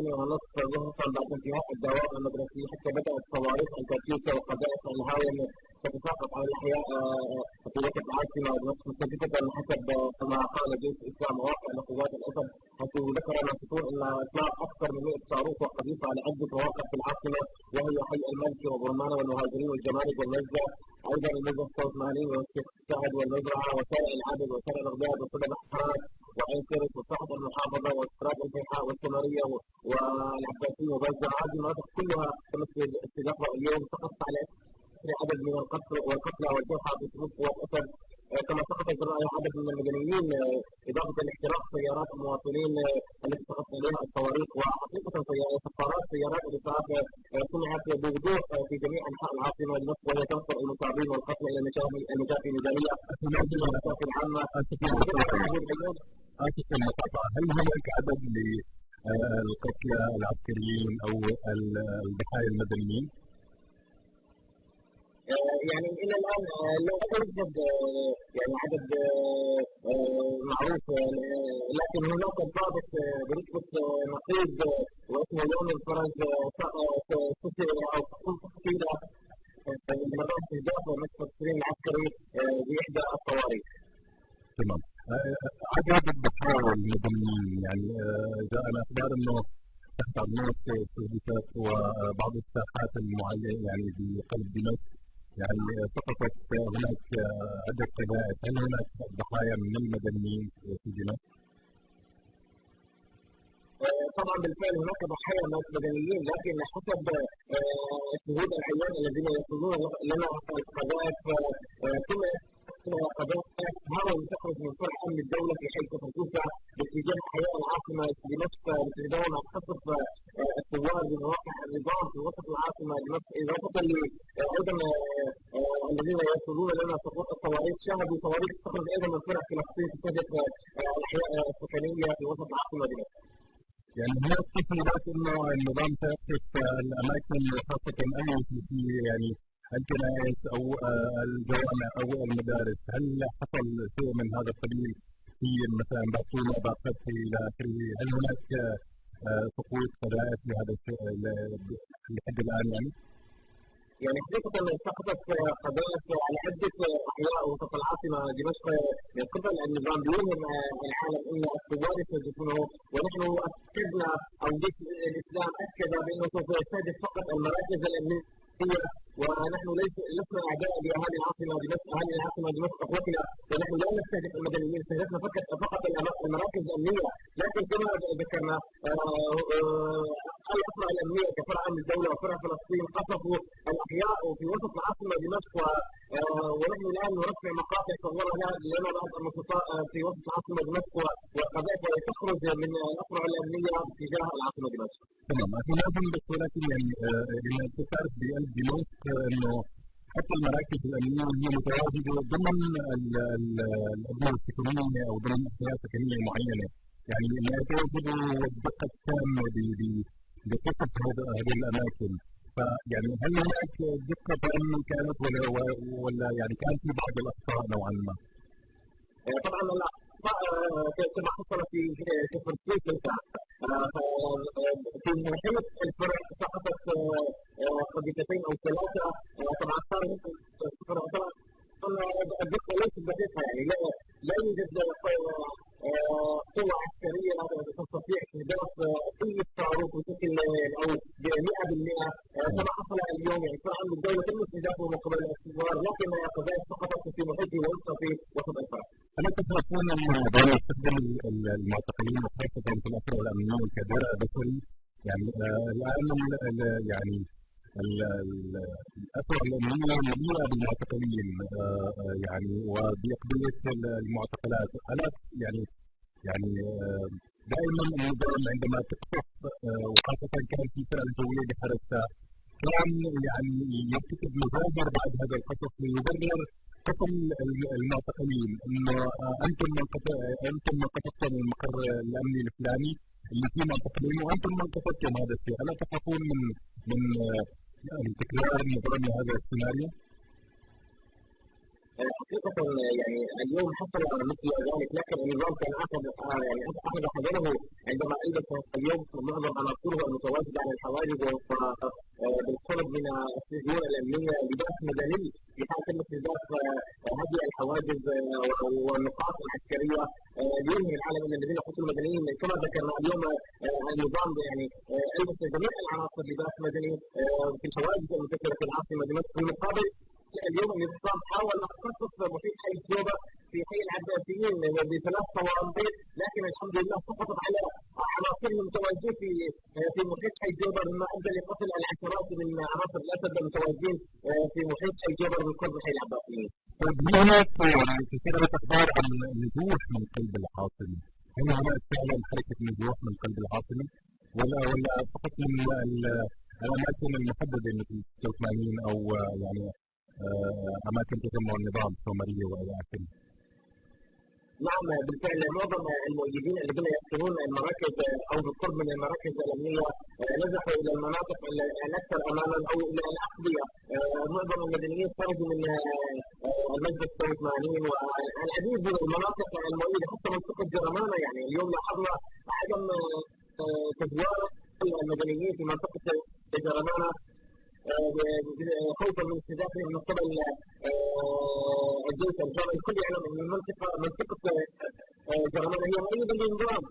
8:30 ظهرا بعد انتهاء الدوام المدرسي، حتى بدأت صواريخ الكاتيوشا وقذائف الهاون تتساقط على الأحياء في وسط العاصمة دمشق، مستهدفة حسب ما قال جيش الإسلام وواقع لقوات الأسد، حيث ذكر ناشطون أن إطلاق أكثر من 100 صاروخ وقذيفة على عدة مواقع في العاصمة، وهي حي الملكي وبرمانة والمهاجرين والجمارك والنجدة، أيضا المجلس 86 والشيخ سعد والمزرعة وشارع العدل وشارع بغداد وكل بحرات وعين كرك وصحة المحافظة وسراج الفيحاء والسمرية والعباسية وبزة. هذه المناطق كلها تمثل استضافة اليوم. سقط على عدد من والقتلى والجرحى في سلوك قوات أسد، كما سقط جراء عدد من المدنيين، إضافة لاحتراق سيارات المواطنين التي سقط عليها الصواريخ. وحقيقة سفارات سيارات الإسعاف سمعت بوضوح في جميع أنحاء العاصمة دمشق، وهي تنقل المصابين والقتلى إلى المجافي النزالية والمجافي العامة. هل هناك عدد للقتلى العسكريين أو الضحايا المدنيين؟ يعني إلى الآن لا يوجد يعني عدد معروف، لكن هناك ضابط برتبة نقيب واسمه يوم الفرج تسير أو تقوم تحصيله مرات استهداف مكتب التسليم العسكري بإحدى الصواريخ. تمام. عدد الضحايا المدنيين، يعني جاءنا أخبار أنه تحت عدنان استهدافات وبعض الساحات المعينة يعني بقلب دمشق يعني سقطت هناك عدة قذائف، هل هناك ضحايا من المدنيين في دمشق؟ طبعا بالفعل هناك ضحايا مدنيين، لكن حسب شهود العيان الذين يقولون لنا القذائف كما قذائف هاون تخرج من فرع امن الدوله في حي كفركوسه باتجاه احياء العاصمه دمشق باتجاه مع قصف الثوار بمواقع النظام في وسط العاصمه دمشق، اضافه ايضا الذين يقولون لنا سقوط الصواريخ شاهدوا صواريخ تخرج ايضا من فرع فلسطين تستهدف الاحياء السكنيه في وسط العاصمه دمشق. يعني هناك تحذيرات انه النظام سيقصف الاماكن خاصه في يعني الكنائس او الجوامع او المدارس، هل حصل شيء من هذا القبيل في مثلا باطوله باقفتح الى اخره؟ هل هناك سقوط قذائف لهذا الشيء لحد الان يعني حقيقة سقطت قذائف على عدة أحياء وسط العاصمة دمشق من قبل النظام بيوهم العالم أن الثوار يستهدفونه، ونحن أكدنا أو جيش الإسلام أكد بأنه سوف يستهدف فقط المراكز الأمنية، ونحن لسنا أعداء لأهالي العاصمة دمشق، أهالي العاصمة دمشق أخوتنا، ونحن لا نستهدف المدنيين، استهدفنا فقط المراكز الأمنية، لكن كما ذكرنا الأفرع الأمنية كفرع أمن الدولة وفرع فلسطين قصفوا الأحياء في وسط العاصمة دمشق، ونحن الآن نرفع مقاطع صورنا لنا بعض النشطاء في وسط العاصمة دمشق وقذائف تخرج من الأفرع الأمنية باتجاه العاصمة دمشق. تمام، أكيد لازم بس ولكن يعني أنت تعرف بقلب دمشق إنه حتى المراكز الأمنية هي متواجدة ضمن الأبنية السكنية أو ضمن أحياء سكنية معينة، يعني لا توجد الدقة التامة بقصف هذه الأماكن، فيعني هل هناك دقة تامة كانت ولا يعني كان في بعض الأخطاء نوعا ما؟ طبعا الأخطاء كما حصل في كفركوس في محيط الفرع سقطت قذيفتين أو ثلاثة، طبعا صار الدقة ليست دقيقة، يعني لا يوجد قوة عسكرية تستطيع استهداف أي صاروخ بشكل أو ب100% كما حصل اليوم، يعني فرع أمن الدولة تم استهدافه من قبل الثوار، لكن قذائف سقطت في محيطه وليس في وسط الفرع. هل تتوقعون أن دولة تستخدم المعتقلين وخاصة في الأفرع الأمنية كدرع بشري؟ يعني الآن يعني الأفرع الأمنية مليئة بالمعتقلين يعني وبأقضية المعتقلات، ألا يعني دائما النظام عندما تقصف وخاصة كان في فرع الجوية بحرسها كان يعني يرتكب مجازر بعد هذا القصف ليبرر قتل المعتقلين، انه انتم من قتلتم المقر الامني الفلاني اللي فيه معتقلين وانتم من قتلتم هذا الشيء، الا تخافون من يعني تكرار مثلا هذا السيناريو؟ حقيقة يعني اليوم حصل مثل ذلك، لكن النظام كان أخذ حذره عندما ألبس اليوم معظم عناصره المتواجدة على الحواجز بالقرب من السجون الأمنية لباس مدني في حال تم استهداف هذه الحواجز والنقاط العسكرية لينهي العالم من الذين قتلوا مدنيين. كما ذكرنا اليوم النظام يعني ألبس جميع العناصر لباس مدني في الحواجز المنتشرة في العاصمة دمشق. في المقابل اليوم النظام حاول تخصص محيط حي الجوبة في حي العباسيين بثلاث صواريخ، لكن الحمد لله سقطت على عناصر المتواجدين في محيط حي الجوبة، مما ادى لقتل العشرات من عناصر الاسد المتواجدين في محيط حي الجوبة من قرب حي العباسيين. هناك يعني كثير اخبار عن نزوح من قلب العاصمه، هل هناك فعلا حركه نزوح من قلب العاصمه ولا فقط من الاماكن المحدده مثل 86 او يعني اماكن تجمع النظام السومريه والى اخره؟ نعم بالفعل معظم المؤيدين الذين يسكنون المراكز او بالقرب من المراكز الامنيه نزحوا الى المناطق الاكثر امانا او الى الاقضيه. معظم المدنيين خرجوا من المجلس 80 والعديد من المناطق المؤيده حتى منطقه جرمانه. يعني اليوم لاحظنا عدم تزوير المدنيين في منطقه جرمانه خوفا من استهدافهم من قبل الجيش الجرماني. الكل يعلم ان منطقه جرمانه هي مؤيده للنظام.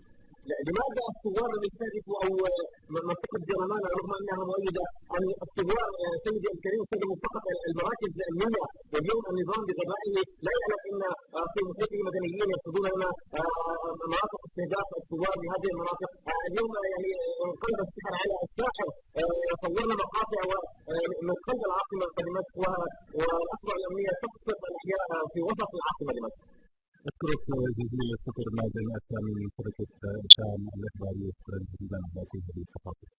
لماذا الثوار لم يستهدفوا او منطقه جرمانه رغم انها مؤيده؟ الثوار سيدي الكريم استخدموا فقط المراكز الامنيه، واليوم النظام بغبائه لا يعلم ان في محيطه مدنيين يقصدون هنا مناطق استهداف الثوار لهذه المناطق. اليوم يعني انقلب السحر على الساحر. صورنا مقاطع من قلب العاصمه دمشق والاطلع الامنيه تقصف الاحياء في وسط العاصمه دمشق. أشكرك جزيل الشكر مازن أسامي من شركة شام الإخبارية، شكرا جزيلا على كل هذه التفاصيل.